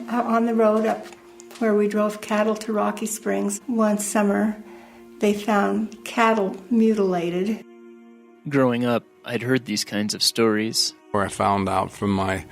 on the road up where we drove cattle to Rocky Springs one summer, they found cattle mutilated. Growing up, I'd heard these kinds of stories. Where I found out from my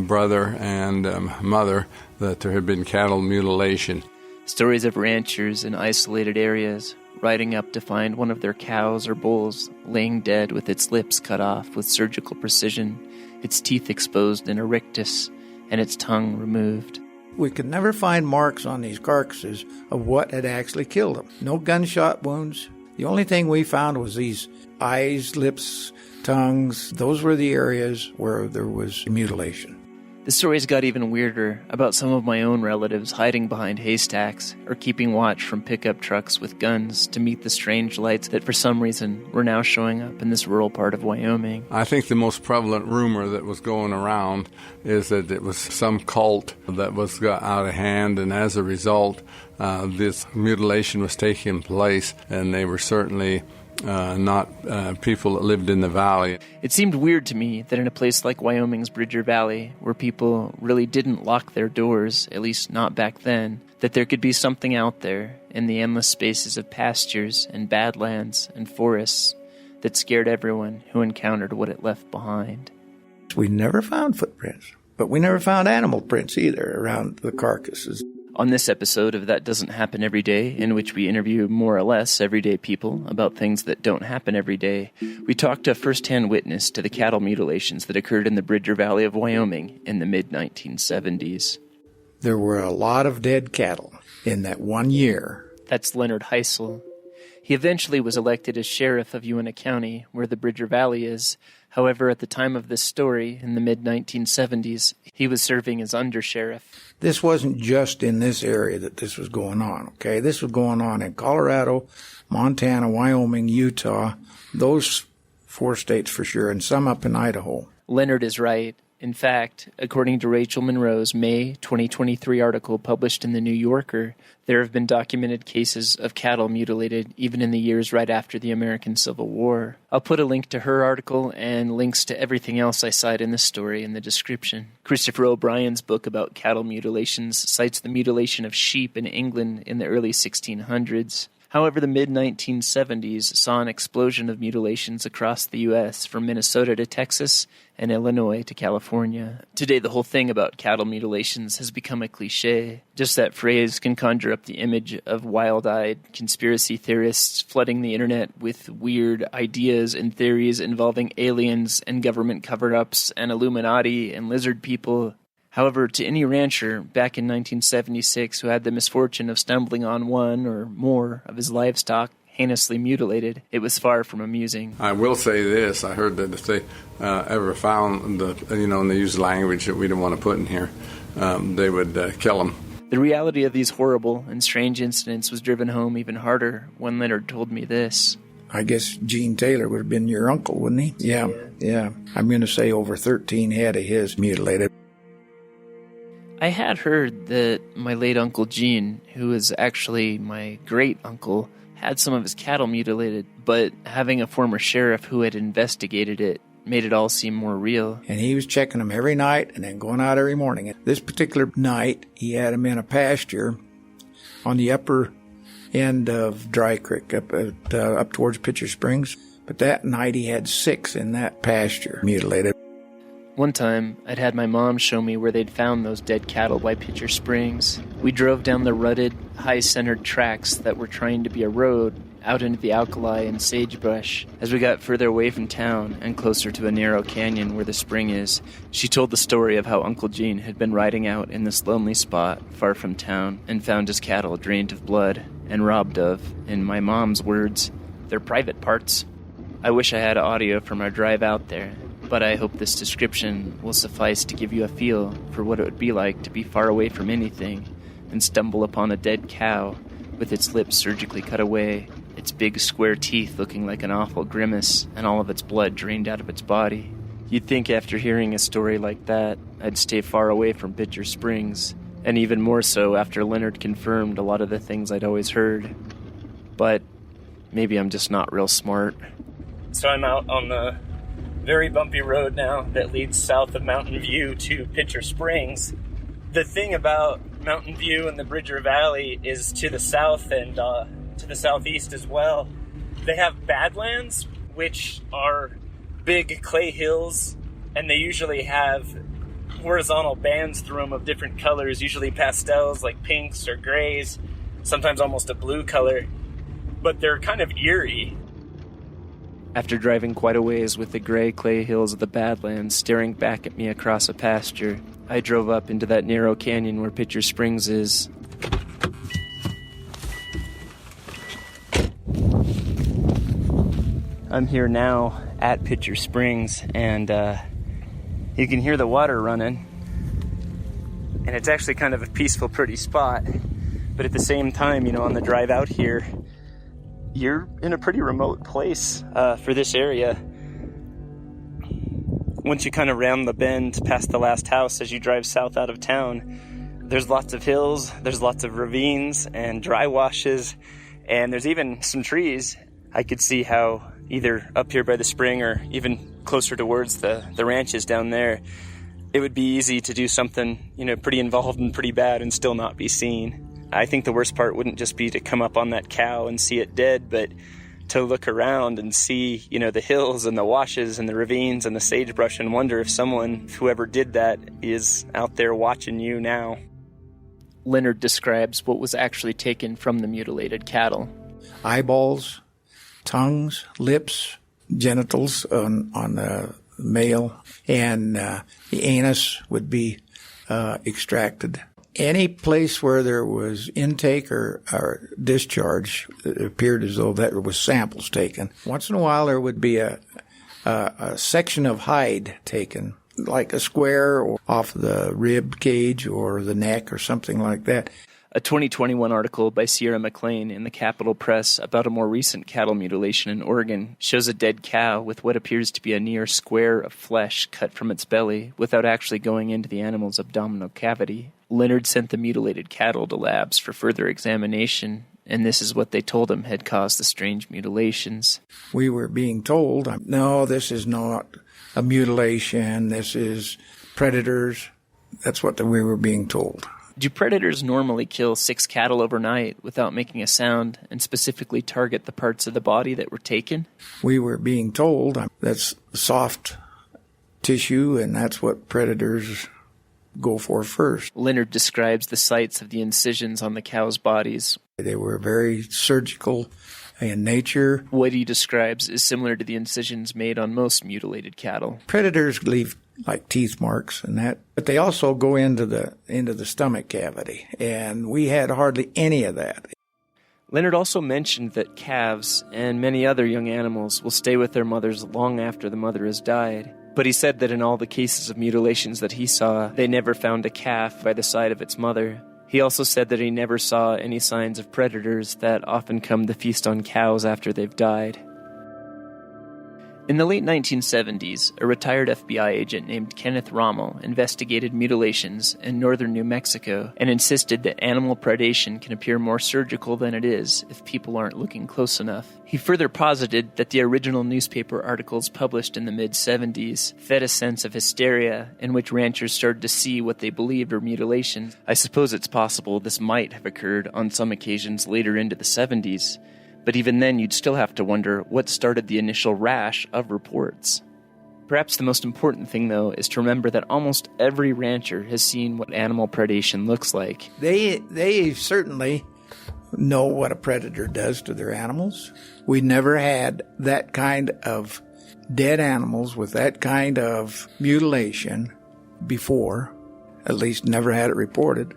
brother and mother that there had been cattle mutilation. Stories of ranchers in isolated areas riding up to find one of their cows or bulls laying dead with its lips cut off with surgical precision, its teeth exposed in a rictus, and its tongue removed. We could never find marks on these carcasses of what had actually killed them. No gunshot wounds. The only thing we found was these eyes, lips, tongues. Those were the areas where there was mutilation. The stories got even weirder about some of my own relatives hiding behind haystacks or keeping watch from pickup trucks with guns to meet the strange lights that for some reason were now showing up in this rural part of Wyoming. I think the most prevalent rumor that was going around is that it was some cult that was got out of hand, and as a result, this mutilation was taking place, and they were certainly not people that lived in the valley. It seemed weird to me that in a place like Wyoming's Bridger Valley, where people really didn't lock their doors, at least not back then, that there could be something out there in the endless spaces of pastures and badlands and forests that scared everyone who encountered what it left behind. We never found footprints, but we never found animal prints either around the carcasses. On this episode of That Doesn't Happen Every Day, in which we interview more or less everyday people about things that don't happen every day, we talk to a first-hand witness to the cattle mutilations that occurred in the Bridger Valley of Wyoming in the mid-1970s. There were a lot of dead cattle in that 1 year. That's Leonard Hysell. He eventually was elected as sheriff of Uinta County, where the Bridger Valley is. However, at the time of this story, in the mid-1970s, he was serving as undersheriff. This wasn't just in this area that this was going on, okay? This was going on in Colorado, Montana, Wyoming, Utah, those 4 states for sure, and some up in Idaho. Leonard is right. In fact, according to Rachel Monroe's May 2023 article published in The New Yorker, there have been documented cases of cattle mutilated even in the years right after the American Civil War. I'll put a link to her article and links to everything else I cite in this story in the description. Christopher O'Brien's book about cattle mutilations cites the mutilation of sheep in England in the early 1600s. However, the mid-1970s saw an explosion of mutilations across the U.S. from Minnesota to Texas and Illinois to California. Today, the whole thing about cattle mutilations has become a cliché. Just that phrase can conjure up the image of wild-eyed conspiracy theorists flooding the internet with weird ideas and theories involving aliens and government cover-ups and Illuminati and lizard people. However, to any rancher back in 1976 who had the misfortune of stumbling on one or more of his livestock heinously mutilated, it was far from amusing. I will say this, I heard that if they ever found and they use language that we don't want to put in here, they would kill them. The reality of these horrible and strange incidents was driven home even harder when Leonard told me this. I guess Gene Taylor would have been your uncle, wouldn't he? Yeah. I'm going to say over 13 head of his mutilated. I had heard that my late Uncle Gene, who was actually my great-uncle, had some of his cattle mutilated, but having a former sheriff who had investigated it made it all seem more real. And he was checking them every night and then going out every morning. This particular night, he had them in a pasture on the upper end of Dry Creek, up towards Pitcher Springs. But that night, he had 6 in that pasture mutilated. One time, I'd had my mom show me where they'd found those dead cattle by Pitcher Springs. We drove down the rutted, high-centered tracks that were trying to be a road out into the alkali and sagebrush. As we got further away from town and closer to a narrow canyon where the spring is, she told the story of how Uncle Gene had been riding out in this lonely spot far from town and found his cattle drained of blood and robbed of, in my mom's words, their private parts. I wish I had audio from our drive out there, but I hope this description will suffice to give you a feel for what it would be like to be far away from anything and stumble upon a dead cow with its lips surgically cut away, its big square teeth looking like an awful grimace, and all of its blood drained out of its body. You'd think after hearing a story like that, I'd stay far away from Pitcher Springs, and even more so after Leonard confirmed a lot of the things I'd always heard. But maybe I'm just not real smart. So I'm out on the very bumpy road now that leads south of Mountain View to Pitcher Springs. The thing about Mountain View and the Bridger Valley is to the south and to the southeast as well. They have badlands, which are big clay hills, and they usually have horizontal bands through them of different colors, usually pastels like pinks or grays, sometimes almost a blue color, but they're kind of eerie. After driving quite a ways with the gray clay hills of the Badlands staring back at me across a pasture, I drove up into that narrow canyon where Pitcher Springs is. I'm here now at Pitcher Springs, and you can hear the water running. And it's actually kind of a peaceful, pretty spot. But at the same time, on the drive out here, you're in a pretty remote place for this area. Once you kind of round the bend past the last house as you drive south out of town, there's lots of hills, there's lots of ravines and dry washes, and there's even some trees. I could see how either up here by the spring or even closer towards the ranches down there, it would be easy to do something, pretty involved and pretty bad and still not be seen. I think the worst part wouldn't just be to come up on that cow and see it dead, but to look around and see, the hills and the washes and the ravines and the sagebrush and wonder if someone, whoever did that, is out there watching you now. Leonard describes what was actually taken from the mutilated cattle. Eyeballs, tongues, lips, genitals on the male, and the anus would be extracted. Any place where there was intake or discharge, it appeared as though there was samples taken. Once in a while, there would be a section of hide taken, like a square or off the rib cage or the neck or something like that. A 2021 article by Sierra McLean in the Capitol Press about a more recent cattle mutilation in Oregon shows a dead cow with what appears to be a near square of flesh cut from its belly without actually going into the animal's abdominal cavity. Leonard sent the mutilated cattle to labs for further examination, and this is what they told him had caused the strange mutilations. We were being told, no, this is not a mutilation, this is predators. That's what we were being told. Do predators normally kill 6 cattle overnight without making a sound and specifically target the parts of the body that were taken? We were being told that's soft tissue, and that's what predators go for first. Leonard describes the sites of the incisions on the cows' bodies. They were very surgical in nature. What he describes is similar to the incisions made on most mutilated cattle. Predators leave like teeth marks and that, but they also go into the stomach cavity, and we had hardly any of that. Leonard also mentioned that calves and many other young animals will stay with their mothers long after the mother has died. But he said that in all the cases of mutilations that he saw, they never found a calf by the side of its mother. He also said that he never saw any signs of predators that often come to feast on cows after they've died. In the late 1970s, a retired FBI agent named Kenneth Rommel investigated mutilations in northern New Mexico and insisted that animal predation can appear more surgical than it is if people aren't looking close enough. He further posited that the original newspaper articles published in the mid-70s fed a sense of hysteria in which ranchers started to see what they believed were mutilations. I suppose it's possible this might have occurred on some occasions later into the 70s. But even then, you'd still have to wonder what started the initial rash of reports. Perhaps the most important thing, though, is to remember that almost every rancher has seen what animal predation looks like. They certainly know what a predator does to their animals. We never had that kind of dead animals with that kind of mutilation before, at least never had it reported.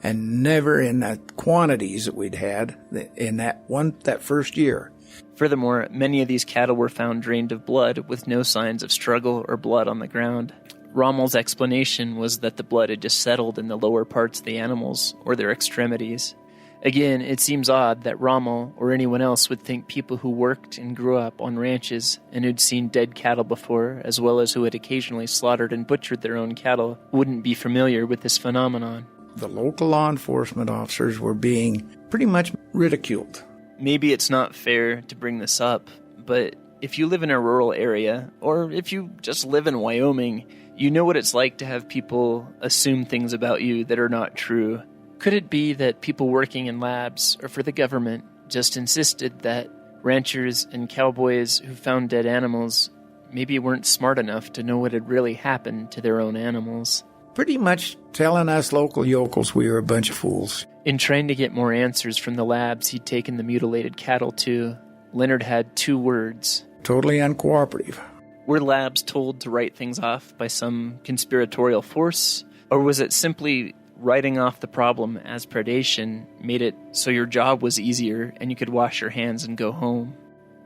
And never in the quantities that we'd had in that first year. Furthermore, many of these cattle were found drained of blood with no signs of struggle or blood on the ground. Rommel's explanation was that the blood had just settled in the lower parts of the animals or their extremities. Again, it seems odd that Rommel or anyone else would think people who worked and grew up on ranches and who'd seen dead cattle before, as well as who had occasionally slaughtered and butchered their own cattle, wouldn't be familiar with this phenomenon. The local law enforcement officers were being pretty much ridiculed. Maybe it's not fair to bring this up, but if you live in a rural area, or if you just live in Wyoming, You know what it's like to have people assume things about you that are not true. Could it be that people working in labs or for the government just insisted that ranchers and cowboys who found dead animals maybe weren't smart enough to know what had really happened to their own animals? Pretty much telling us local yokels we were a bunch of fools. In trying to get more answers from the labs he'd taken the mutilated cattle to, Leonard had 2 words. Totally uncooperative. Were labs told to write things off by some conspiratorial force? Or was it simply writing off the problem as predation made it so your job was easier and you could wash your hands and go home?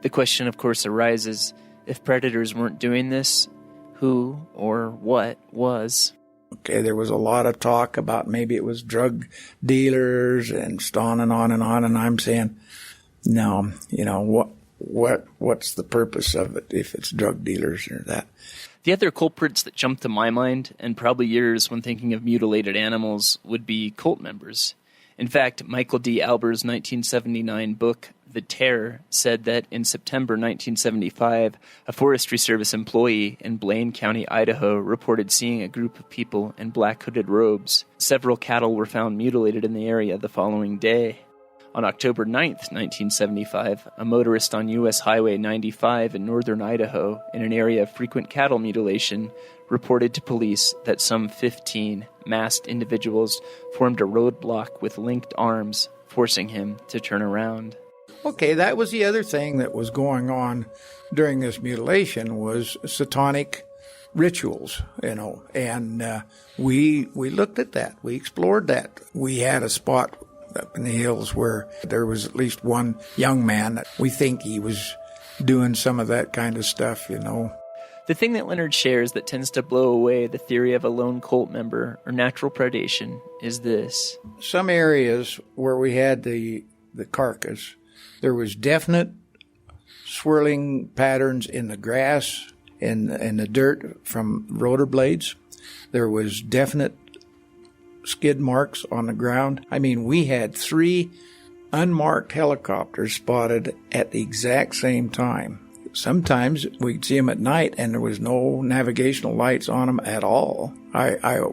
The question, of course, arises, if predators weren't doing this, who or what was? Okay, there was a lot of talk about maybe it was drug dealers and on and on and on, and I'm saying, no, what's the purpose of it if it's drug dealers or that? The other culprits that jump to my mind, and probably yours when thinking of mutilated animals, would be cult members. In fact, Michael D. Alber's 1979 book, The Terror, said that in September 1975, a Forestry Service employee in Blaine County, Idaho, reported seeing a group of people in black hooded robes. Several cattle were found mutilated in the area the following day. On October 9th, 1975, a motorist on U.S. Highway 95 in northern Idaho, in an area of frequent cattle mutilation, reported to police that some 15 masked individuals formed a roadblock with linked arms, forcing him to turn around. Okay, that was the other thing that was going on during this mutilation was satanic rituals, and we looked at that. We explored that. We had a spot up in the hills where there was at least one young man that we think he was doing some of that kind of stuff, The thing that Leonard shares that tends to blow away the theory of a lone cult member or natural predation is this. Some areas where we had the carcass, there was definite swirling patterns in the grass and the dirt from rotor blades. There was definite skid marks on the ground. I mean, we had 3 unmarked helicopters spotted at the exact same time. Sometimes we'd see them at night and there was no navigational lights on them at all. I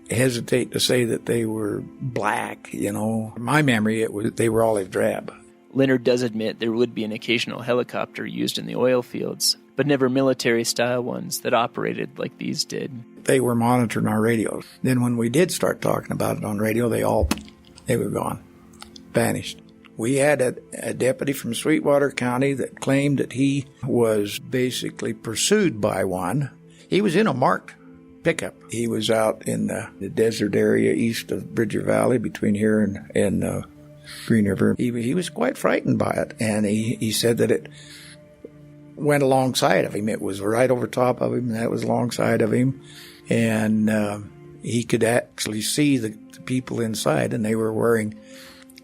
hesitate to say that they were black, In my memory, they were olive drab. Leonard does admit there would be an occasional helicopter used in the oil fields, but never military-style ones that operated like these did. They were monitoring our radios. Then when we did start talking about it on radio, they were gone, vanished. We had a deputy from Sweetwater County that claimed that he was basically pursued by one. He was in a marked pickup. He was out in the desert area east of Bridger Valley between here and Green River. He was quite frightened by it, and he said that it went alongside of him. It was right over top of him, and that was alongside of him. And he could actually see the people inside, and they were wearing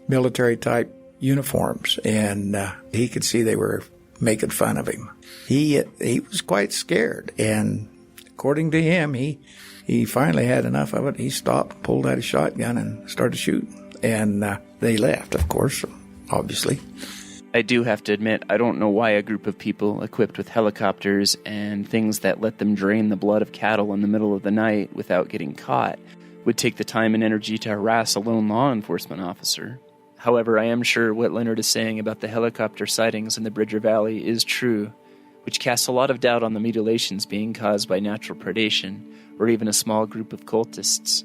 military-type uniforms, and he could see they were making fun of him. He was quite scared, and according to him, he finally had enough of it. He stopped, pulled out a shotgun, and started shooting. And they left, of course, obviously. I do have to admit, I don't know why a group of people equipped with helicopters and things that let them drain the blood of cattle in the middle of the night without getting caught would take the time and energy to harass a lone law enforcement officer. However, I am sure what Leonard is saying about the helicopter sightings in the Bridger Valley is true, which casts a lot of doubt on the mutilations being caused by natural predation or even a small group of cultists.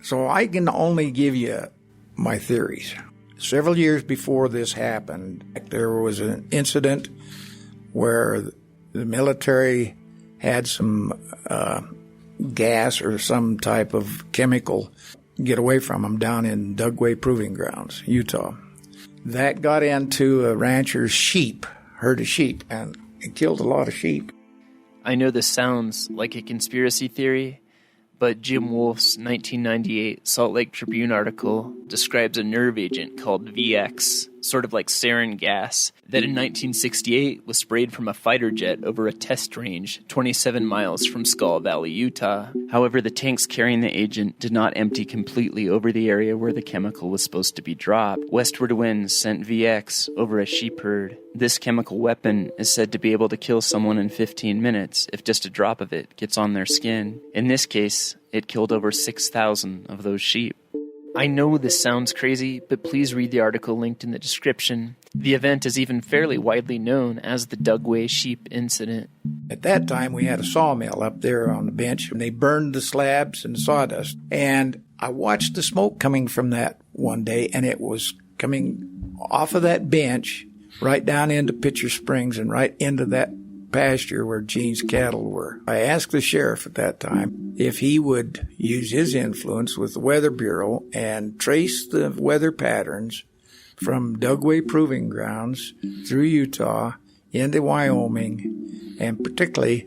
So I can only give you my theories. Several years before this happened, there was an incident where the military had some gas or some type of chemical get away from them down in Dugway Proving Grounds, Utah. That got into a rancher's herd of sheep, and it killed a lot of sheep. I know this sounds like a conspiracy theory, but Jim Woolf's 1998 Salt Lake Tribune article describes a nerve agent called VX sort of like sarin gas, that in 1968 was sprayed from a fighter jet over a test range 27 miles from Skull Valley, Utah. However, the tanks carrying the agent did not empty completely over the area where the chemical was supposed to be dropped. Westward winds sent VX over a sheep herd. This chemical weapon is said to be able to kill someone in 15 minutes if just a drop of it gets on their skin. In this case, it killed over 6,000 of those sheep. I know this sounds crazy, but please read the article linked in the description. The event is even fairly widely known as the Dugway Sheep Incident. At that time, we had a sawmill up there on the bench, and they burned the slabs and sawdust. And I watched the smoke coming from that one day, and it was coming off of that bench right down into Pitcher Springs and right into that pasture where Gene's cattle were. I asked the sheriff at that time if he would use his influence with the Weather Bureau and trace the weather patterns from Dugway Proving Grounds through Utah into Wyoming and particularly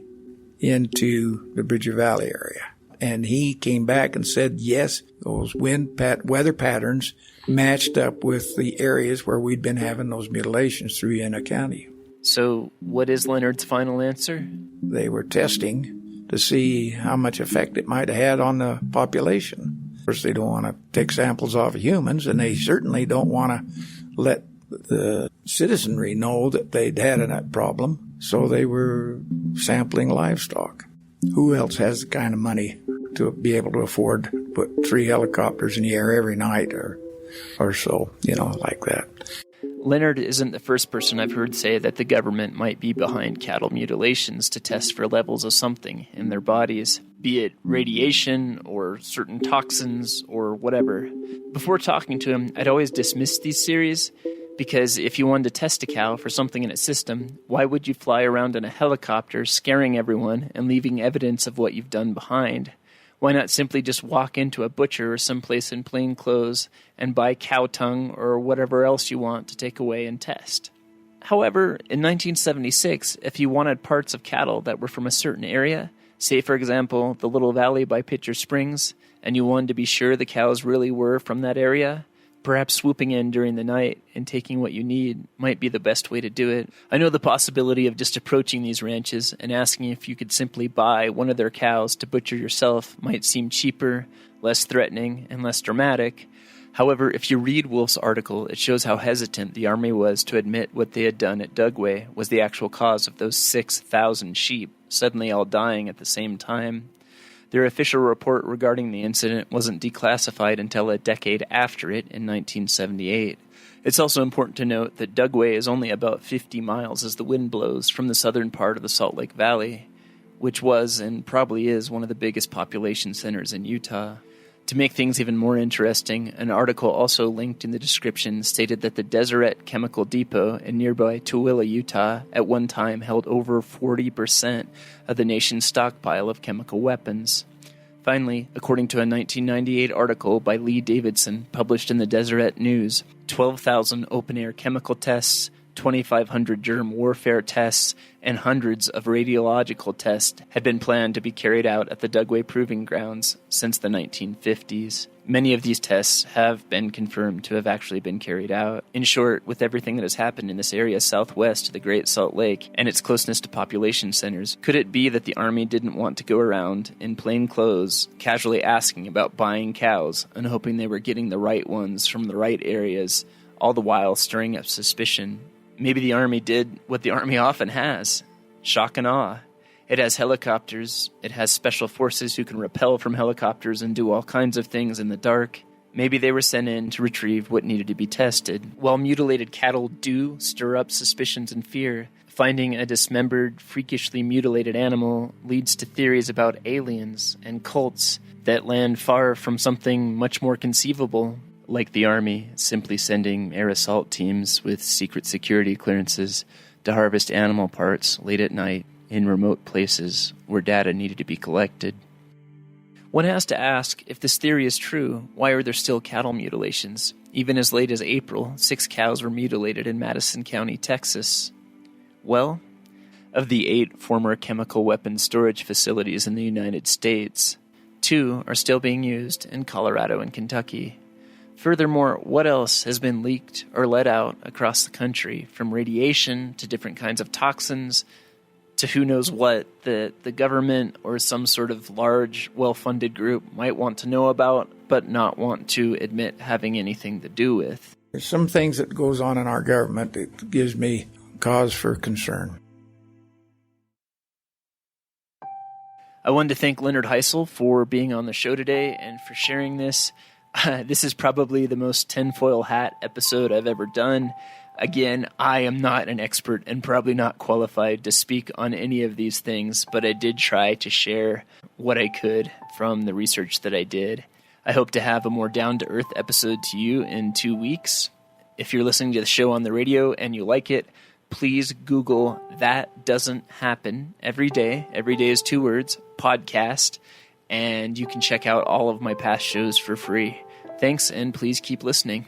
into the Bridger Valley area. And he came back and said, yes, those weather patterns matched up with the areas where we'd been having those mutilations through Uinta County. So, what is Leonard's final answer? They were testing to see how much effect it might have had on the population. Of course, they don't want to take samples off of humans, and they certainly don't want to let the citizenry know that they'd had a problem, so they were sampling livestock. Who else has the kind of money to be able to afford to put 3 helicopters in the air every night or so, like that? Leonard isn't the first person I've heard say that the government might be behind cattle mutilations to test for levels of something in their bodies, be it radiation or certain toxins or whatever. Before talking to him, I'd always dismissed these theories because if you wanted to test a cow for something in its system, why would you fly around in a helicopter scaring everyone and leaving evidence of what you've done behind? Why not simply just walk into a butcher or someplace in plain clothes and buy cow tongue or whatever else you want to take away and test? However, in 1976, if you wanted parts of cattle that were from a certain area, say for example the Little Valley by Pitcher Springs, and you wanted to be sure the cows really were from that area, perhaps swooping in during the night and taking what you need might be the best way to do it. I know the possibility of just approaching these ranches and asking if you could simply buy one of their cows to butcher yourself might seem cheaper, less threatening, and less dramatic. However, if you read Woolf's article, it shows how hesitant the Army was to admit what they had done at Dugway was the actual cause of those 6,000 sheep suddenly all dying at the same time. Their official report regarding the incident wasn't declassified until a decade after it in 1978. It's also important to note that Dugway is only about 50 miles as the wind blows from the southern part of the Salt Lake Valley, which was and probably is one of the biggest population centers in Utah. To make things even more interesting, an article also linked in the description stated that the Deseret Chemical Depot in nearby Tooele, Utah, at one time held over 40% of the nation's stockpile of chemical weapons. Finally, according to a 1998 article by Lee Davidson published in the Deseret News, 12,000 open-air chemical tests, 2,500 germ warfare tests, and hundreds of radiological tests had been planned to be carried out at the Dugway Proving Grounds since the 1950s. Many of these tests have been confirmed to have actually been carried out. In short, with everything that has happened in this area southwest to the Great Salt Lake and its closeness to population centers, could it be that the Army didn't want to go around in plain clothes, casually asking about buying cows and hoping they were getting the right ones from the right areas, all the while stirring up suspicion? Maybe the Army did what the Army often has: shock and awe. It has helicopters, it has special forces who can rappel from helicopters and do all kinds of things in the dark. Maybe they were sent in to retrieve what needed to be tested. While mutilated cattle do stir up suspicions and fear, finding a dismembered, freakishly mutilated animal leads to theories about aliens and cults that land far from something much more conceivable, like the Army simply sending air assault teams with secret security clearances to harvest animal parts late at night in remote places where data needed to be collected. One has to ask, if this theory is true, why are there still cattle mutilations? Even as late as April, 6 cows were mutilated in Madison County, Texas. Well, of the 8 former chemical weapons storage facilities in the United States, 2 are still being used in Colorado and Kentucky. Furthermore, what else has been leaked or let out across the country, from radiation to different kinds of toxins to who knows what the government or some sort of large, well-funded group might want to know about, but not want to admit having anything to do with. There's some things that goes on in our government that gives me cause for concern. I wanted to thank Leonard Hysell for being on the show today and for sharing this. This is probably the most tinfoil hat episode I've ever done. Again, I am not an expert and probably not qualified to speak on any of these things, but I did try to share what I could from the research that I did. I hope to have a more down-to-earth episode to you in 2 weeks. If you're listening to the show on the radio and you like it, please Google "That Doesn't Happen" every day is 2 words, podcast, and you can check out all of my past shows for free. Thanks, and please keep listening.